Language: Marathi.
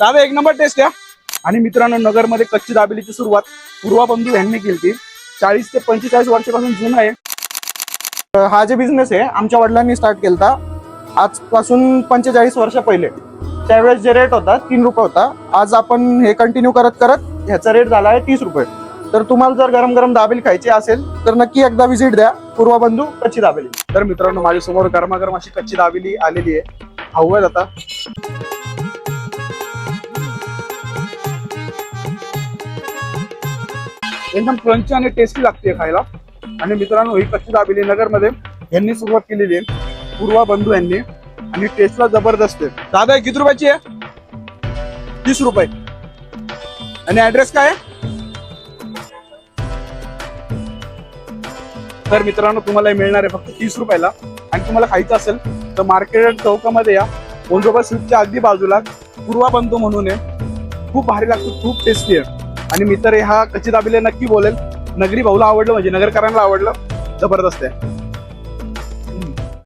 दादा एक नंबर टेस्ट आहे। आणि मित्रांनो, नगरमध्ये कच्ची दाबेलीची सुरुवात पूर्वा बंधू यांनी केली। 40 ते 45 वर्षापासून जुना आहे हा जे बिझनेस आहे। आमच्या वडिलांनी स्टार्ट केलता आजपासून 45 वर्ष पहिले। त्यावेळेस जे रेट होता 3 रुपये होता। आज आपण हे कंटिन्यू करत करत ह्याचा रेट झाला आहे 30 रुपये। तर तुम्हाला जर गरम गरम दाबेली खायची असेल तर नक्की एकदा व्हिजिट द्या पूर्वा बंधू कच्ची दाबेली। तर मित्रांनो, माझ्या समोर गरमागरम अशी कच्ची दाबेली आलेली आहे। खाऊयात आता। एकदम क्रंची आणि टेस्टी लागते खायला। आणि मित्रांनो, ही कच्ची दाबेली नगरमध्ये यांनी सुरुवात केलेली आहे पूर्वा बंधू यांनी। आणि टेस्टला जबरदस्त आहे। दादा किती रुपयाची आहे? 30 रुपये। आणि ऍड्रेस काय आहे? तर मित्रांनो, तुम्हाला मिळणार आहे फक्त 30 रुपयाला। आणि तुम्हाला खायचं असेल तर मार्केट चौकामध्ये या, ओंजोबा स्वीटच्या अगदी बाजूला पूर्वा बंधू म्हणून आहे। खूप भारी लागतो, खूप टेस्टी आहे। आणि मी तर हा कच्ची दाबेली नक्की बोलेल। नगरी भाऊला आवडलं म्हणजे नगरकरांना आवडलं, जबरदस्त आहे।